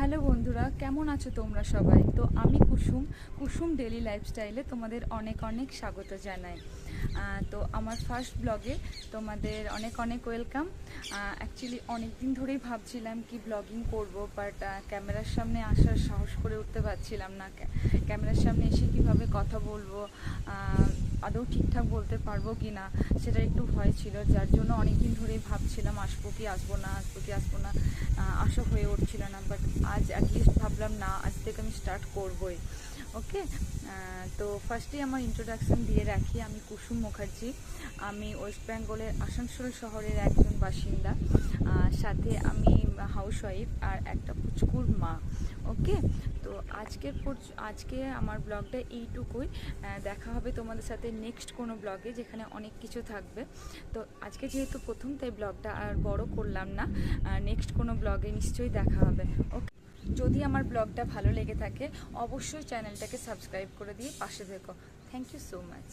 Hello বন্ধুরা, কেমন আছো তোমরা সবাই? তো আমি কুসুম কুসুম ডেলি লাইফস্টাইলে তোমাদের অনেক অনেক স্বাগত জানাই। তো আমার ফার্স্ট ব্লগে তোমাদের অনেক অনেক ওয়েলকাম। অ্যাকচুয়ালি অনেক দিন ধরেই ভাবছিলাম কি ব্লগিং করব, বাট ক্যামেরার সামনে আসার সাহস করে উঠতে পারছিলাম না। ক্যামেরার সামনে এসে কিভাবে কথা বলবো, আদৌ ঠিকঠাক বলতে পারবো কি না সেটা একটু ভয় ছিল, যার জন্য অনেক দিন ধরেই ভাবছিলাম আসবো কি আসবো না, আসবো কি আসবো না, আশা হয়ে উঠছিল না। বাট আজ অ্যাটলিস্ট ভাবলাম না, আজ থেকে আমি স্টার্ট করবোই। ওকে, তো ফার্স্টেই আমার ইন্ট্রোডাকশান দিয়ে রাখি। আমি কুসুম মুখার্জি। আমি ওয়েস্ট বেঙ্গলের আসানসোল শহরের একজন বাসিন্দা, সাথে আমি হাউসওয়াইফ আর একটা পুচকুর মা। ওকে, তো আজকে আমার ব্লগটা এইটুকুই। দেখা হবে তোমাদের সাথে নেক্সট কোনো ব্লগে, যেখানে অনেক কিছু থাকবে। তো আজকে যেহেতু প্রথম, তাই ব্লগটা আর বড় করলাম না। নেক্সট কোনো ব্লগে নিশ্চয়ই দেখা হবে। ওকে, যদি আমার ব্লগটা ভালো লেগে থাকে অবশ্যই চ্যানেলটাকে সাবস্ক্রাইব করে দিয়ে পাশে থেকো। Thank you so much.